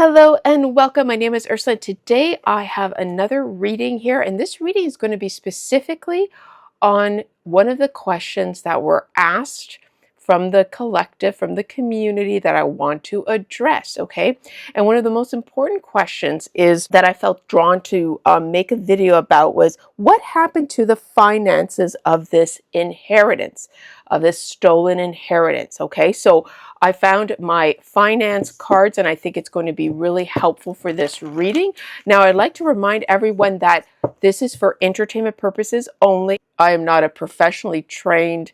Hello and welcome. My name is Ursula. Today I have another reading here, and this reading is going to be specifically on one of the questions that were asked from the collective, from the community that I want to address, okay? And one of the most important questions is that I felt drawn to make a video about was what happened to the finances of this inheritance, of this stolen inheritance, okay? So I found my finance cards, and I think it's going to be really helpful for this reading. Now, I'd like to remind everyone that this is for entertainment purposes only. I am not a professionally trained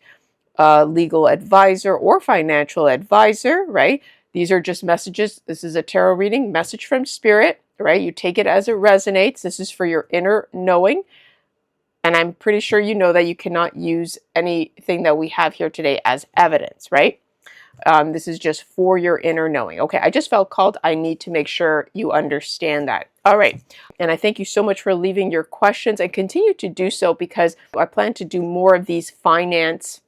legal advisor or financial advisor, right? These are just messages. This is a tarot reading, message from spirit, right? You take it as it resonates. This is for your inner knowing. And I'm pretty sure you know that you cannot use anything that we have here today as evidence, right? This is just for your inner knowing. Okay, I just felt called. I need to make sure you understand that. All right. And I thank you so much for leaving your questions and continue to do so, because I plan to do more of these finance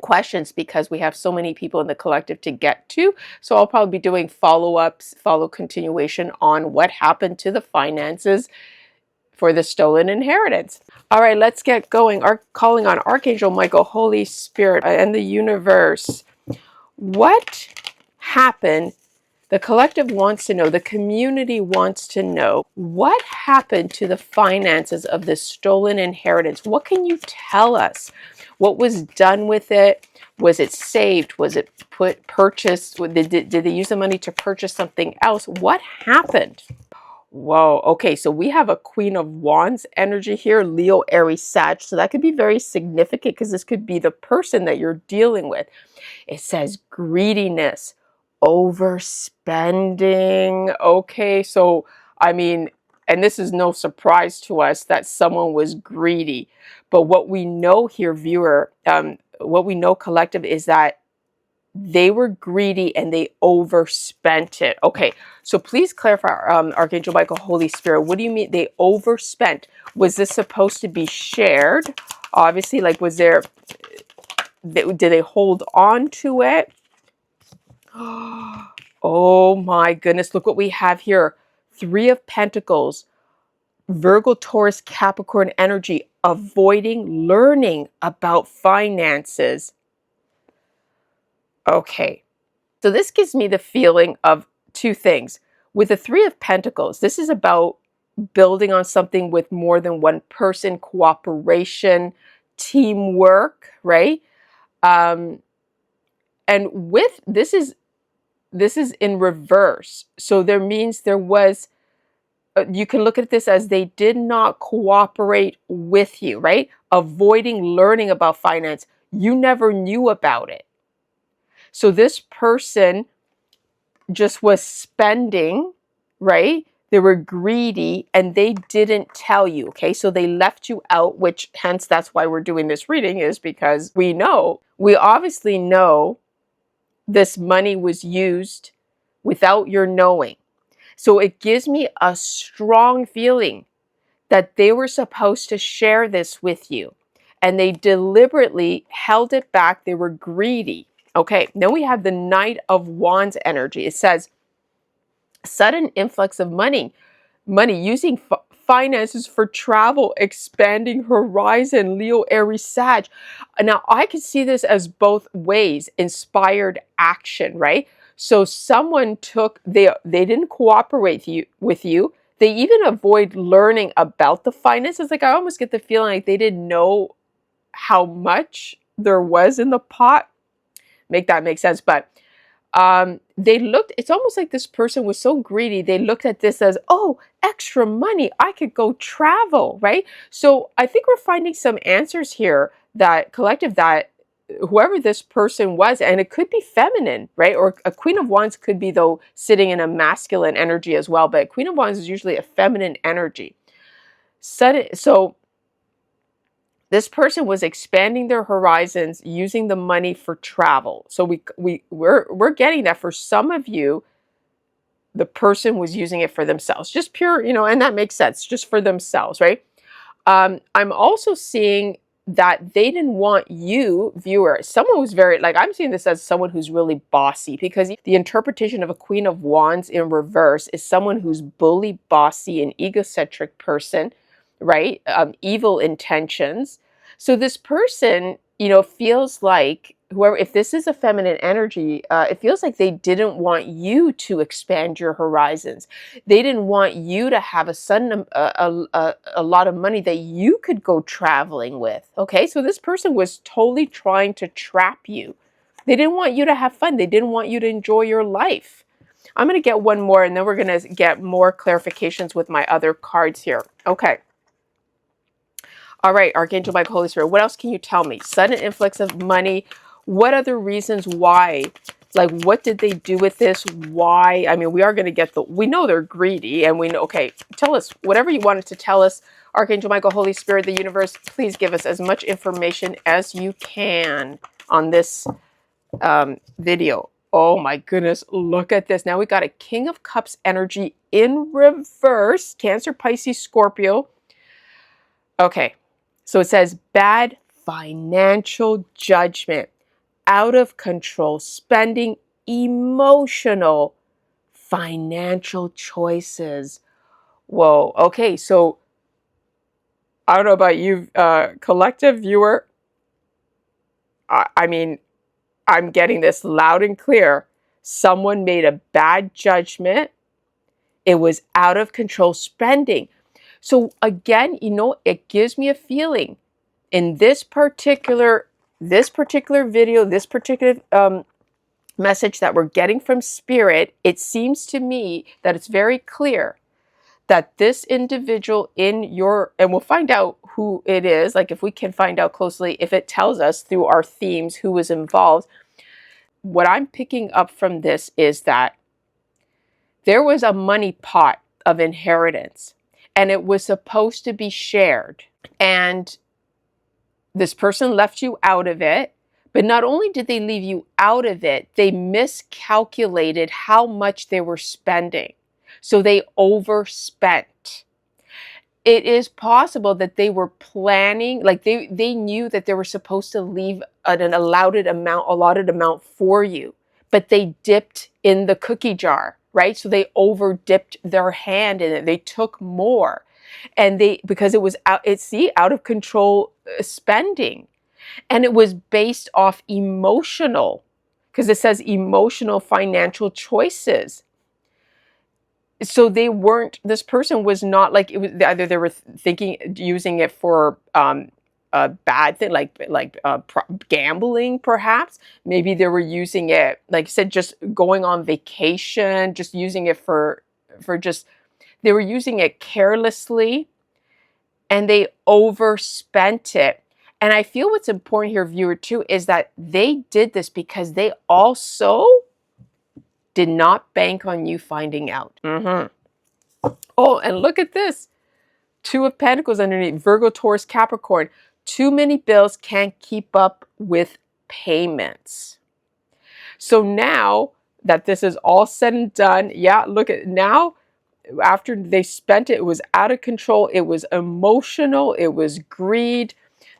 questions because we have so many people in the collective to get to. So I'll probably be doing follow-ups, continuation on what happened to the finances for the stolen inheritance. All right, let's get going. Calling on Archangel Michael, Holy Spirit, and the universe. What happened? The collective wants to know, the community wants to know, what happened to the finances of this stolen inheritance? What can you tell us? What was done with it? Was it saved? Was it purchased? Did they use the money to purchase something else? What happened? Whoa, okay, so we have a Queen of Wands energy here, Leo, Aries, Sag. So that could be very significant because this could be the person that you're dealing with. It says greediness, overspending. Okay, so I mean, and this is no surprise to us that someone was greedy. But what we know here, viewer, what we know collective is that they were greedy and they overspent it. Okay, so please clarify, Archangel Michael, Holy Spirit, what do you mean they overspent? Was this supposed to be shared? Obviously, like, was there, did they hold on to it? Oh my goodness, look what we have here. Three of Pentacles, Virgo, Taurus, Capricorn energy, avoiding learning about finances. Okay, so this gives me the feeling of two things. With the Three of Pentacles, this is about building on something with more than one person, cooperation, teamwork, right? And with this is in reverse. So there means there was, you can look at this as they did not cooperate with you, right? Avoiding learning about finance. You never knew about it. So this person just was spending, right? They were greedy and they didn't tell you, okay? So they left you out, which hence that's why we're doing this reading, is because we obviously know this money was used without your knowing. So it gives me a strong feeling that they were supposed to share this with you and they deliberately held it back. They were greedy. Okay, then we have the Knight of Wands energy. It says, sudden influx of money using finances for travel, expanding horizon, Leo, Aries, Sag. Now, I could see this as both ways, inspired action, right? So someone they didn't cooperate with you. They even avoid learning about the finances. Like, I almost get the feeling like they didn't know how much there was in the pot. Make that make sense. But it's almost like this person was so greedy. They looked at this as, oh, extra money, I could go travel, right? So I think we're finding some answers here, that collective, that whoever this person was, and it could be feminine, right? Or a Queen of Wands could be, though, sitting in a masculine energy as well. But Queen of Wands is usually a feminine energy. So this person was expanding their horizons, using the money for travel. So we're getting that for some of you, the person was using it for themselves, just pure, and that makes sense, just for themselves, right? I'm also seeing that they didn't want you, viewer, someone who's very, like, I'm seeing this as someone who's really bossy, because the interpretation of a Queen of Wands in reverse is someone who's bully, bossy, an egocentric person, right? Evil intentions. So this person, feels like whoever, if this is a feminine energy, it feels like they didn't want you to expand your horizons. They didn't want you to have a lot of money that you could go traveling with. Okay, so this person was totally trying to trap you. They didn't want you to have fun. They didn't want you to enjoy your life. I'm going to get one more, and then we're going to get more clarifications with my other cards here. Okay. All right, Archangel Michael, Holy Spirit, what else can you tell me? Sudden influx of money. What other reasons why? Like, what did they do with this? Why? I mean, we are going to get we know they're greedy, and we know, okay, tell us whatever you wanted to tell us. Archangel Michael, Holy Spirit, the universe, please give us as much information as you can on this video. Oh my goodness, look at this. Now we got a King of Cups energy in reverse. Cancer, Pisces, Scorpio. Okay. So it says bad financial judgment, out of control spending, emotional financial choices. Whoa. Okay. So I don't know about you, collective viewer. I mean, I'm getting this loud and clear. Someone made a bad judgment. It was out of control spending. So again, it gives me a feeling in this particular video, this particular message that we're getting from Spirit, it seems to me that it's very clear that this individual and we'll find out who it is, like if we can find out closely, if it tells us through our themes who was involved. What I'm picking up from this is that there was a money pot of inheritance, and it was supposed to be shared. And this person left you out of it, but not only did they leave you out of it, they miscalculated how much they were spending. So they overspent. It is possible that they were planning, like they knew that they were supposed to leave an allotted amount for you, but they dipped in the cookie jar, right? So they over dipped their hand in it. They took more. And because it was out of control spending. And it was based off emotional, because it says emotional financial choices. So this person was not like, it was either they were using it for a bad thing, like gambling, perhaps. Maybe they were using it, like I said, just going on vacation, just using it they were using it carelessly, and they overspent it. And I feel what's important here, viewer, too, is that they did this because they also did not bank on you finding out. Oh, and look at this. Two of Pentacles underneath. Virgo, Taurus, Capricorn. Too many bills, can't keep up with payments. So now that this is all said and done, yeah, look at now. After they spent it, it was out of control. It was emotional. It was greed.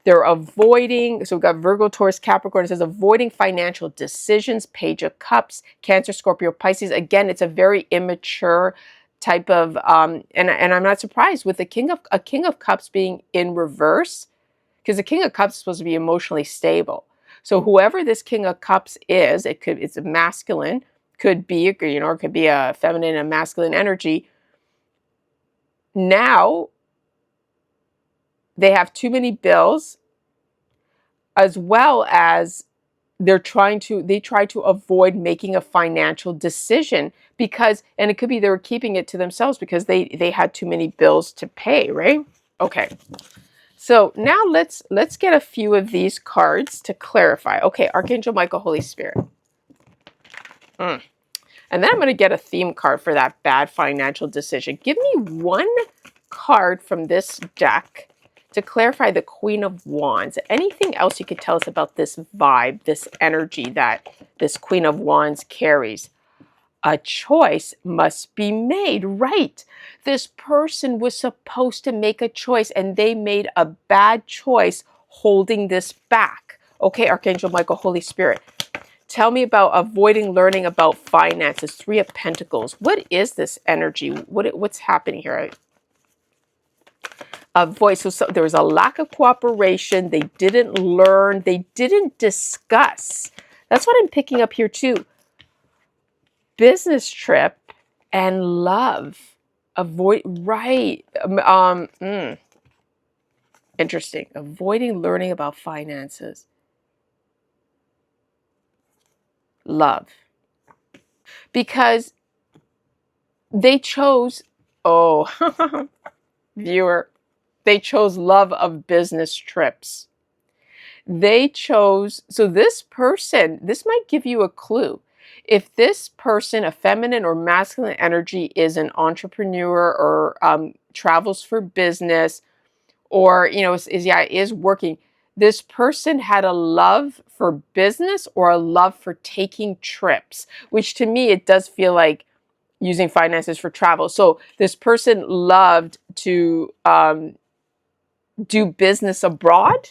They're avoiding. So we've got Virgo, Taurus, Capricorn. It says avoiding financial decisions. Page of Cups, Cancer, Scorpio, Pisces. Again, it's a very immature type of, and I'm not surprised with the King of Cups being in reverse, because the King of Cups is supposed to be emotionally stable. So whoever this King of Cups is, it's a masculine, could be, it could be a feminine and masculine energy. Now they have too many bills, as well as they try to avoid making a financial decision, because, and it could be they were keeping it to themselves because they had too many bills to pay, right? Okay. So now let's get a few of these cards to clarify. Okay, Archangel Michael, Holy Spirit. And then I'm going to get a theme card for that bad financial decision. Give me one card from this deck to clarify the Queen of Wands. Anything else you could tell us about this vibe, this energy that this Queen of Wands carries? A choice must be made, right? This person was supposed to make a choice, and they made a bad choice, holding this back? Okay, Archangel Michael, Holy Spirit, tell me about avoiding learning about finances. Three of Pentacles. What is this energy? What's happening here? Avoid. So there was a lack of cooperation. They didn't learn. They didn't discuss. That's what I'm picking up here too. Business trip and love. Avoid. Right. Interesting. Avoiding learning about finances. Love. Because they chose, oh, viewer, they chose love of business trips. They chose, so this person, this might give you a clue. If this person, a feminine or masculine energy, is an entrepreneur or travels for business, or is working, this person had a love for business or a love for taking trips, which to me it does feel like using finances for travel. So this person loved to do business abroad,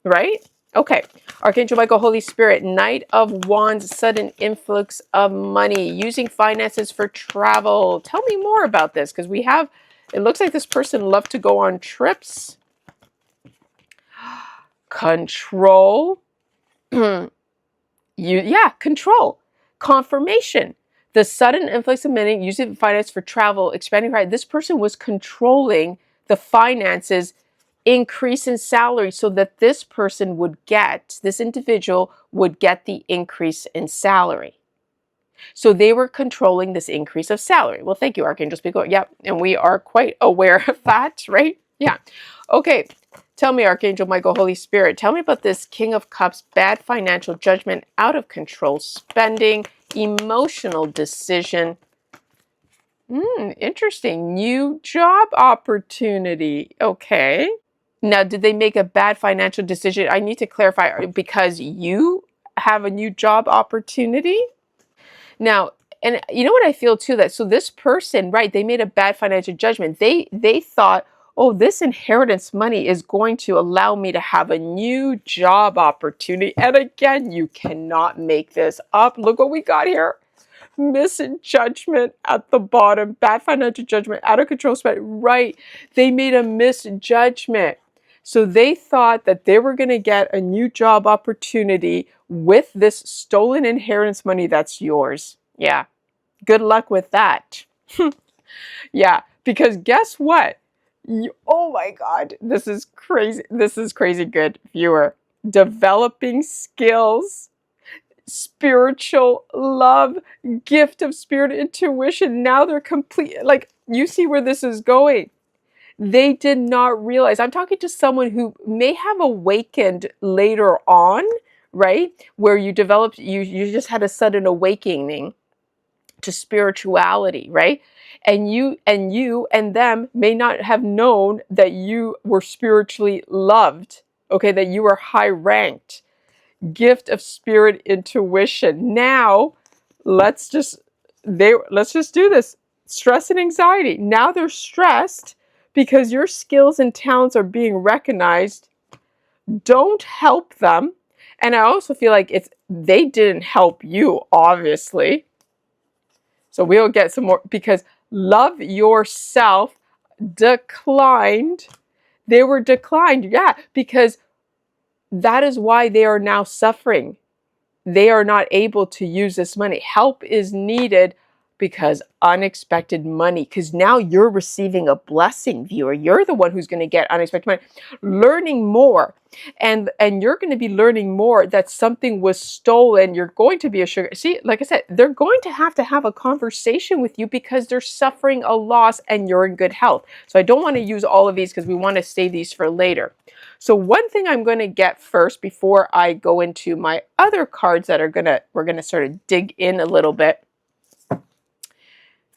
right? Okay. Archangel Michael, Holy Spirit, Knight of Wands, sudden influx of money, using finances for travel. Tell me more about this, because it looks like this person loved to go on trips. Control. Control. Confirmation. The sudden influx of money, using finance for travel, expanding. Right. This person was controlling the finances, increase in salary, so that this individual would get the increase in salary. So they were controlling this increase of salary. Well, thank you, Archangel Spiegel. Yep, and we are quite aware of that, right? Yeah. Okay. Tell me, Archangel Michael, Holy Spirit, tell me about this King of Cups, bad financial judgment, out of control spending, emotional decision. Interesting. New job opportunity. Okay. Now, did they make a bad financial decision? I need to clarify, because you have a new job opportunity? Now, and you know what I feel too, that so this person, right, they made a bad financial judgment. They thought, oh, this inheritance money is going to allow me to have a new job opportunity. And again, you cannot make this up. Look what we got here. Misjudgment at the bottom, bad financial judgment, out of control spend. Right. They made a misjudgment. So they thought that they were going to get a new job opportunity with this stolen inheritance money that's yours. Yeah. Good luck with that. Yeah. Because guess what? Oh my God. This is crazy. This is crazy good, viewer. Developing skills, spiritual love, gift of spirit intuition. Now they're complete. Like, you see where this is going. They did not realize. I'm talking to someone who may have awakened later on, right? Where you developed, you just had a sudden awakening to spirituality, right? And you and them may not have known that you were spiritually loved, okay? That you were high ranked. Gift of spirit intuition. Now, let's just do this. Stress and anxiety. Now they're stressed because your skills and talents are being recognized. Don't help them. And I also feel like they didn't help you, obviously. So we'll get some more, because love yourself declined. They were declined. Yeah, because that is why they are now suffering. They are not able to use this money. Help is needed, because unexpected money, because now you're receiving a blessing, viewer. You're the one who's going to get unexpected money. Learning more. And you're going to be learning more that something was stolen. You're going to be a sugar. See, like I said, they're going to have a conversation with you because they're suffering a loss and you're in good health. So I don't want to use all of these because we want to save these for later. So one thing I'm going to get first before I go into my other cards that we're going to sort of dig in a little bit.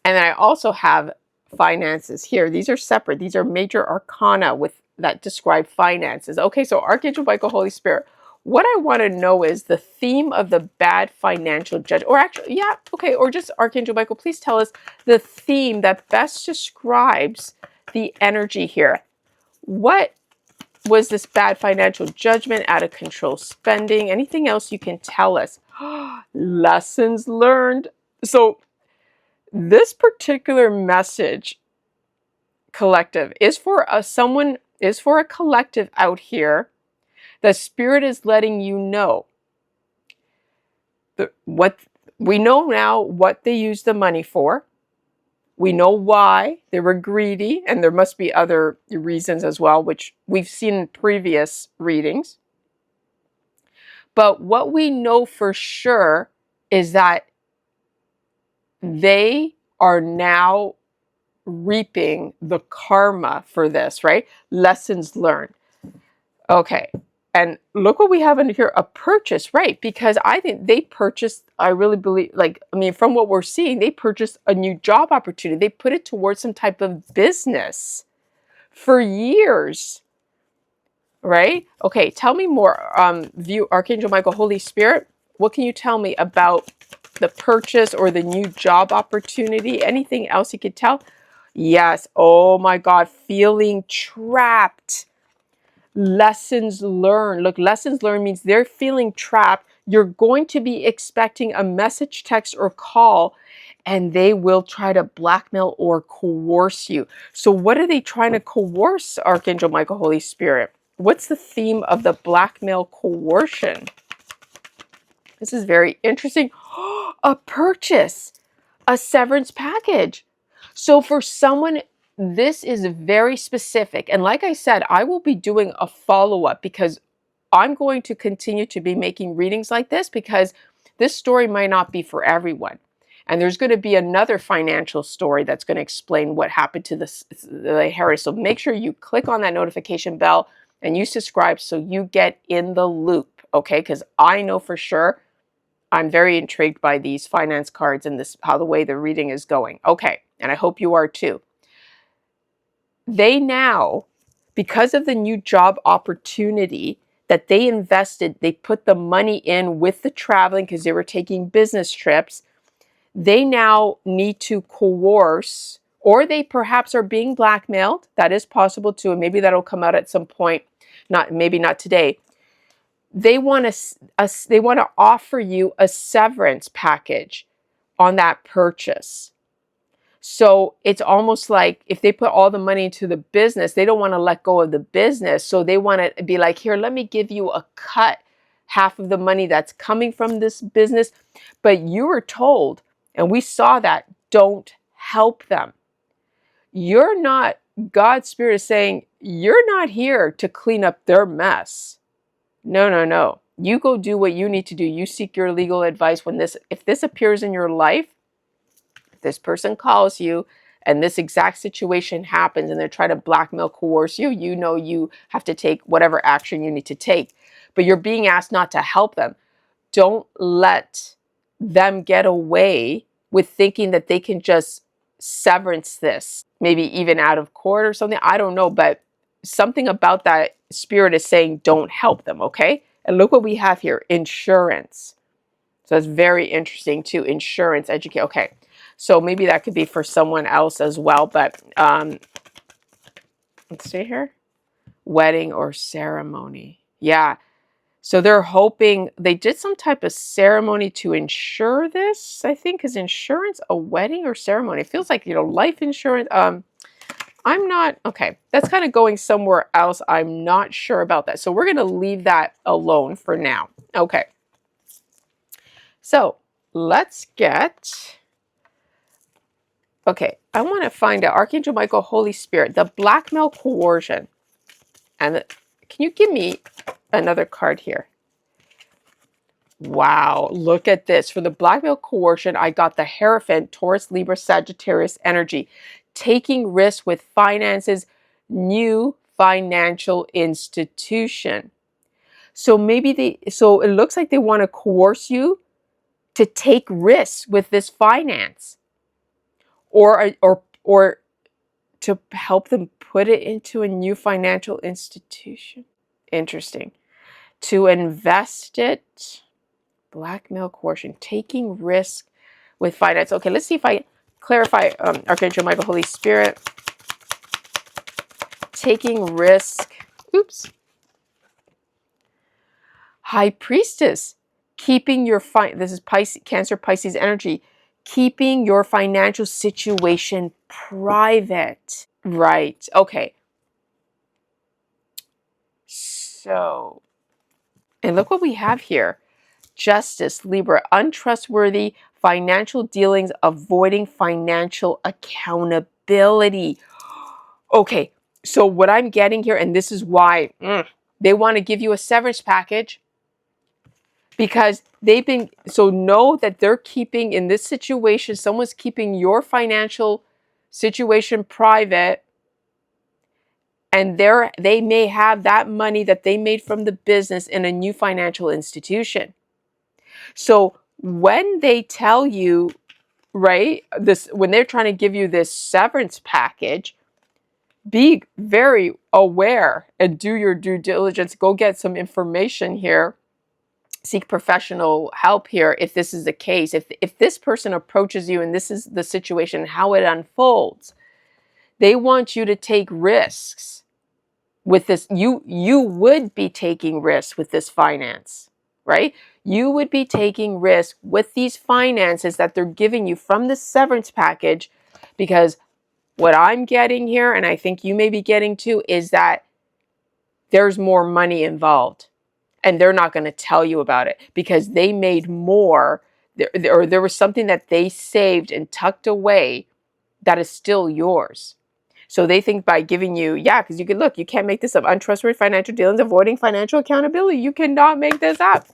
And then I also have finances here. These are separate. These are major arcana that describe finances. Okay, so Archangel Michael, Holy Spirit. What I want to know is the theme of the bad financial judge, or actually, yeah, okay, or just Archangel Michael, please tell us the theme that best describes the energy here. What was this bad financial judgment, out of control spending? Anything else you can tell us? Lessons learned. So this particular message, collective, is for a collective out here. The spirit is letting you know what we know now, what they used the money for. We know why they were greedy, and there must be other reasons as well, which we've seen in previous readings. But what we know for sure is that they are now reaping the karma for this, right? Lessons learned. Okay. And look what we have in here, a purchase, right? Because I think they purchased, I really believe, from what we're seeing, they purchased a new job opportunity. They put it towards some type of business for years, right? Okay, tell me more, view Archangel Michael, Holy Spirit. What can you tell me about the purchase or the new job opportunity? Anything else you could tell? Yes. Oh my God, feeling trapped. Lessons learned. Look, lessons learned means they're feeling trapped. You're going to be expecting a message, text, or call, and they will try to blackmail or coerce you. So what are they trying to coerce, Archangel Michael, Holy Spirit? What's the theme of the blackmail coercion? This is very interesting. A purchase, a severance package. So for someone, this is very specific. And like I said, I will be doing a follow-up because I'm going to continue to be making readings like this because this story might not be for everyone. And there's going to be another financial story that's going to explain what happened to the inheritance. So make sure you click on that notification bell and you subscribe so you get in the loop, okay? Because I know for sure I'm very intrigued by these finance cards and this, how the way the reading is going. Okay, and I hope you are too. They now, because of the new job opportunity that they invested, they put the money in with the traveling because they were taking business trips. They now need to coerce, or they perhaps are being blackmailed. That is possible too, and maybe that'll come out at some point. Maybe not today. They want to offer you a severance package on that purchase. So it's almost like if they put all the money into the business, they don't want to let go of the business. So they want to be like, here, let me give you a cut, half of the money that's coming from this business. But you were told, and we saw that, don't help them. You're not, God's Spirit is saying, you're not here to clean up their mess. No, no, no. You go do what you need to do. You seek your legal advice if this appears in your life, if this person calls you and this exact situation happens and they're trying to blackmail, coerce you, you know you have to take whatever action you need to take. But you're being asked not to help them. Don't let them get away with thinking that they can just severance this, maybe even out of court or something. I don't know, but something about that spirit is saying don't help them, okay? And look what we have here, insurance. So that's very interesting too, insurance, educate. Okay, so maybe that could be for someone else as well, but let's see here. Wedding or ceremony. Yeah. So they're hoping, they did some type of ceremony to insure this, I think. Is insurance a wedding or ceremony? It feels like, life insurance. I'm not, okay, that's kind of going somewhere else. I'm not sure about that. So we're going to leave that alone for now. Okay. So let's get, okay, I want to find out Archangel Michael, Holy Spirit, the blackmail coercion. And can you give me another card here? Wow, look at this. For the blackmail coercion, I got the Hierophant, Taurus, Libra, Sagittarius energy. Taking risks with finances, new financial institution. So so it looks like they want to coerce you to take risks with this finance. Or to help them put it into a new financial institution. Interesting. To invest it. Blackmail coercion, taking risk with finance. Okay, let's see if I clarify, Archangel Michael, Holy Spirit. Taking risk Oops. High Priestess, keeping your this is Pisces, Cancer, Pisces energy, keeping your financial situation private. Right. Okay. So, and look what we have here. Justice, Libra, untrustworthy financial dealings, avoiding financial accountability. Okay, so what I'm getting here, and this is why they want to give you a severance package, because they've been, so know that they're keeping, in this situation, someone's keeping your financial situation private, and they may have that money that they made from the business in a new financial institution. So when they tell you, right, this, when they're trying to give you this severance package, be very aware and do your due diligence. Go get some information here. Seek professional help here if this is the case. If this person approaches you and this is the situation, how it unfolds, they want you to take risks with this. You would be taking risks with this finance, right? You would be taking risks with these finances that they're giving you from the severance package, because what I'm getting here, and I think you may be getting too, is that there's more money involved, and they're not going to tell you about it because they made more, or there was something that they saved and tucked away that is still yours. So they think by giving you, yeah, because you can look, you can't make this up. Untrustworthy financial dealings, avoiding financial accountability. You cannot make this up.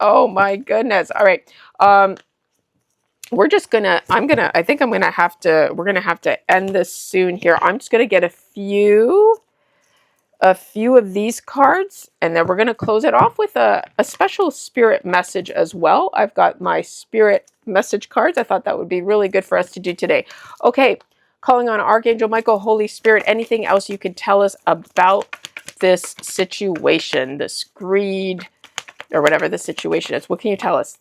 Oh my goodness. All right. We're just gonna, I think I'm gonna have to, we're gonna have to end this soon here. I'm just gonna get a few of these cards, and then we're gonna close it off with a special spirit message as well. I've got my spirit message cards. I thought that would be really good for us to do today. Okay, calling on Archangel Michael, Holy Spirit, anything else you can tell us about this situation, this greed, or whatever the situation is. What can you tell us?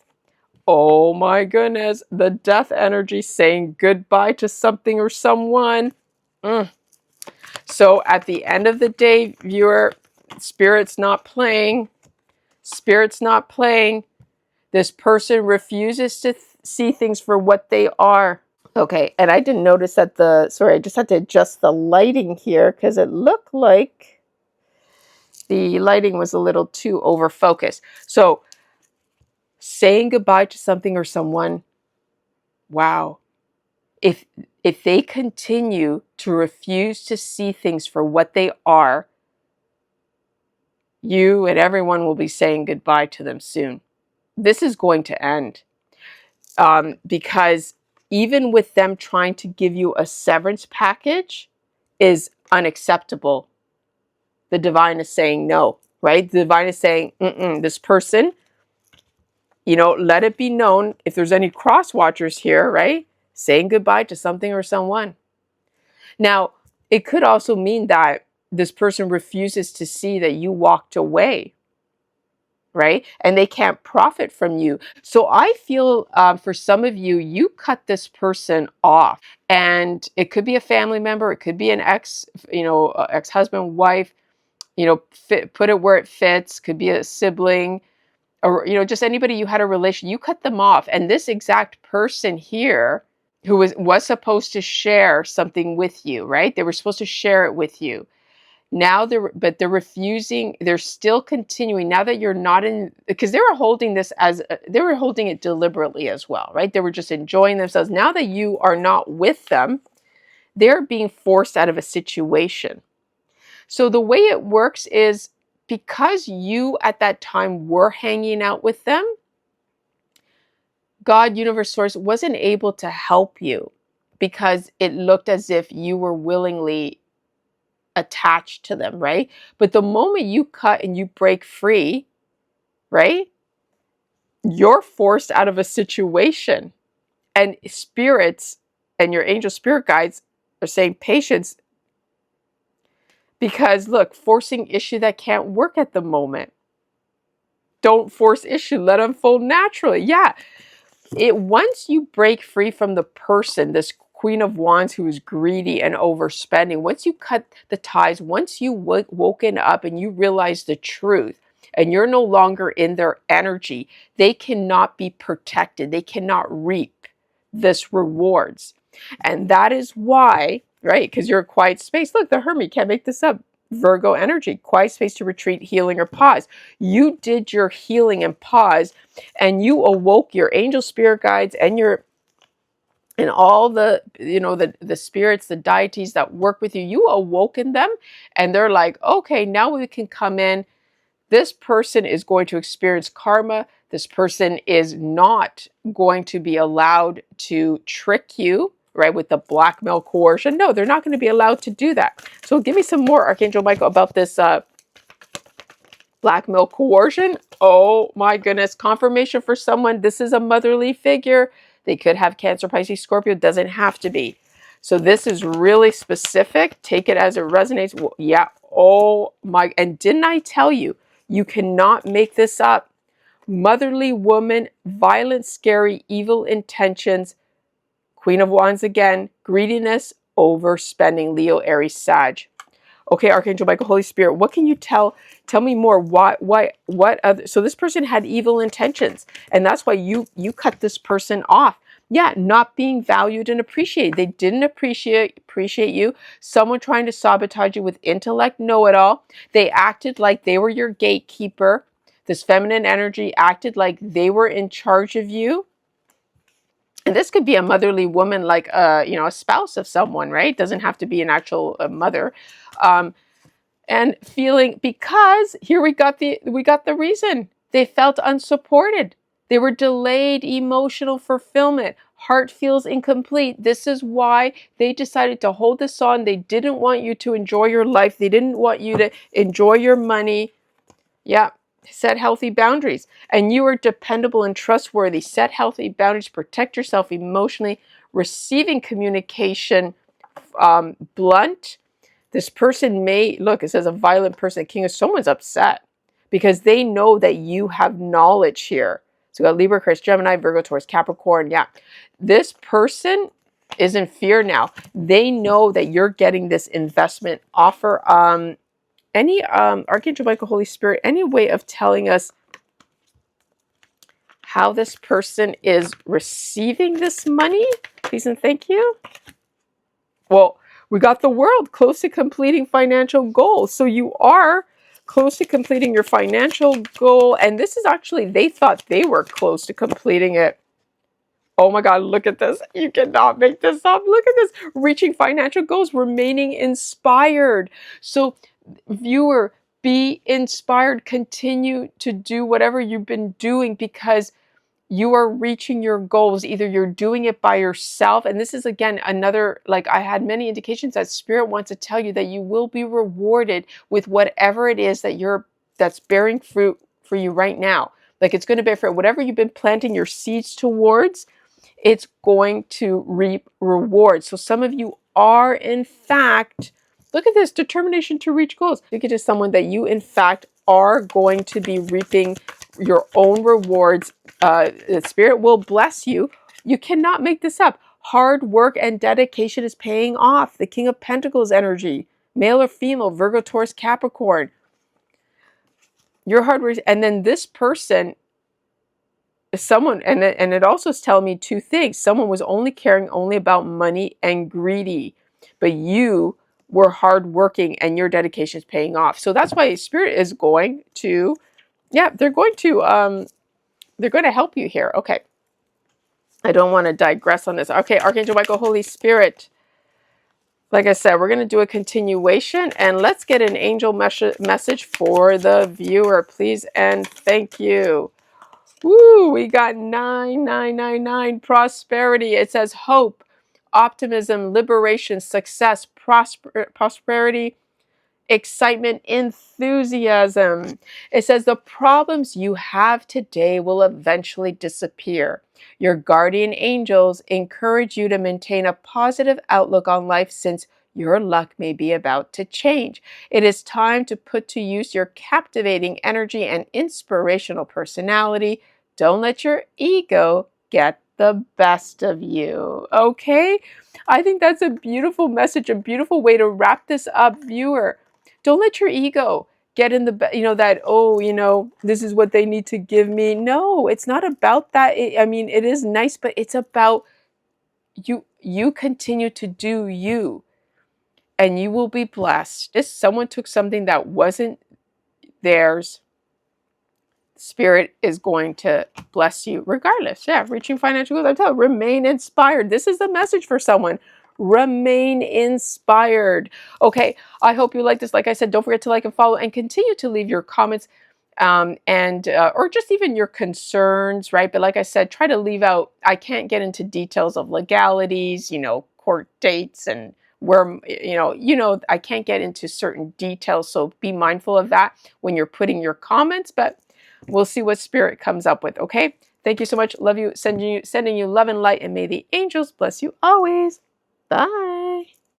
Oh my goodness, the death energy saying goodbye to something or someone. So at the end of the day, viewer, Spirit's not playing. Spirit's not playing. This person refuses to see things for what they are. Okay, and I didn't notice that sorry, I just had to adjust the lighting here because it looked like the lighting was a little too over focused. So saying goodbye to something or someone, wow. If they continue to refuse to see things for what they are, you and everyone will be saying goodbye to them soon. This is going to end, because even with them trying to give you a severance package is unacceptable. The divine is saying no, right? The divine is saying, this person, let it be known, if there's any cross watchers here, right? Saying goodbye to something or someone. Now, it could also mean that this person refuses to see that you walked away, right? And they can't profit from you. So I feel for some of you, you cut this person off, and it could be a family member. It could be an ex-husband, wife, put it where it fits. Could be a sibling, or, just anybody you had a relation. You cut them off. And this exact person here who was supposed to share something with you, right? They were supposed to share it with you. Now they're refusing. They're still continuing now that you're not in, because they were holding this they were holding it deliberately as well, right? They were just enjoying themselves. Now that you are not with them, they're being forced out of a situation. So the way it works is, because you at that time were hanging out with them, God, universe, source wasn't able to help you because it looked as if you were willingly attached to them, right? But the moment you cut and you break free, right, you're forced out of a situation. And spirits and your angel spirit guides are saying patience, because look, forcing issue that can't work at the moment. Don't force issue, let unfold naturally. Yeah. Once you break free from the person, this Queen of Wands who is greedy and overspending. Once you cut the ties, once you woken up and you realize the truth, and you're no longer in their energy, they cannot be protected. They cannot reap this rewards. And that is why, right? Because you're a quiet space. Look, the Hermit, can't make this up. Virgo energy, quiet space to retreat, healing, or pause. You did your healing and pause, and you awoke your angel spirit guides and all the, the spirits, the deities that work with you. You awoken them, and they're like, okay, now we can come in. This person is going to experience karma. This person is not going to be allowed to trick you, right, with the blackmail coercion. No, they're not going to be allowed to do that. So give me some more, Archangel Michael, about this blackmail coercion. Oh my goodness. Confirmation for someone. This is a motherly figure. They could have Cancer, Pisces, Scorpio. Doesn't have to be. So this is really specific. Take it as it resonates. Well, yeah. Oh my. And didn't I tell you, you cannot make this up. Motherly woman, violent, scary, evil intentions. Queen of Wands again. Greediness, overspending. Leo, Aries, Sag. Okay, Archangel Michael, Holy Spirit, what can you tell me more? What other, so this person had evil intentions, and that's why you cut this person off. Yeah, not being valued and appreciated. They didn't appreciate you. Someone trying to sabotage you with intellect, know-it-all. They acted like they were your gatekeeper. This feminine energy acted like they were in charge of you. And this could be a motherly woman, like a spouse of someone, right? Doesn't have to be an actual mother. And feeling, because here we got the reason. They felt unsupported. They were delayed emotional fulfillment. Heart feels incomplete. This is why they decided to hold this on. They didn't want you to enjoy your life. They didn't want you to enjoy your money. Yeah. Set healthy boundaries. And you are dependable and trustworthy. Set healthy boundaries. Protect yourself emotionally. Receiving communication blunt. This person may, look, it says a violent person, king of someone's upset because they know that you have knowledge here. So we got Libra, Aquarius, Gemini, Virgo, Taurus, Capricorn. Yeah. This person is in fear now. They know that you're getting this investment offer. Any Archangel Michael, Holy Spirit, any way of telling us how this person is receiving this money? Please and thank you. Well, we got the World, close to completing financial goals. So you are close to completing your financial goal. And this is actually, they thought they were close to completing it. Oh my God, look at this. You cannot make this up. Look at this. Reaching financial goals, remaining inspired. So viewer, be inspired. Continue to do whatever you've been doing because you are reaching your goals. Either you're doing it by yourself. And this is, again, another, like I had many indications that Spirit wants to tell you that you will be rewarded with whatever it is that's bearing fruit for you right now. Like it's going to bear fruit. Whatever you've been planting your seeds towards, it's going to reap rewards. So some of you are, in fact, look at this, determination to reach goals. Look at someone that you, in fact, are going to be reaping your own rewards. The Spirit will bless you. You cannot make this up. Hard work and dedication is paying off. The King of Pentacles energy, male or female, Virgo, Taurus, Capricorn. Your hard work, and then this person, someone, and it also is telling me two things. Someone was only caring only about money and greedy, but you were hardworking and your dedication is paying off. So that's why Spirit is going to, yeah, they're going to help you here. Okay. I don't want to digress on this. Okay, Archangel Michael, Holy Spirit. Like I said, we're going to do a continuation and let's get an angel message for the viewer, please and thank you. Woo, we got 9999 prosperity. It says hope, optimism, liberation, success, prosperity, excitement, enthusiasm. It says the problems you have today will eventually disappear. Your guardian angels encourage you to maintain a positive outlook on life since your luck may be about to change. It is time to put to use your captivating energy and inspirational personality. Don't let your ego get the best of you. Okay? I think that's a beautiful message, a beautiful way to wrap this up, viewer. Don't let your ego get in the, that, oh, this is what they need to give me. No, it's not about that. I mean, it is nice, but it's about you continue to do you, and you will be blessed. Just someone took something that wasn't theirs. Spirit is going to bless you regardless. Yeah, reaching financial goals. I'm telling you, remain inspired. This is the message for someone. Remain inspired. Okay, I hope you like this. Like I said, don't forget to like and follow, and continue to leave your comments, and or just even your concerns, right? But like I said, try to leave out. I can't get into details of legalities, court dates, and where I can't get into certain details. So be mindful of that when you're putting your comments. But we'll see what Spirit comes up with. Okay. Thank you so much. Love you. Sending you love and light, and may the angels bless you always. Bye.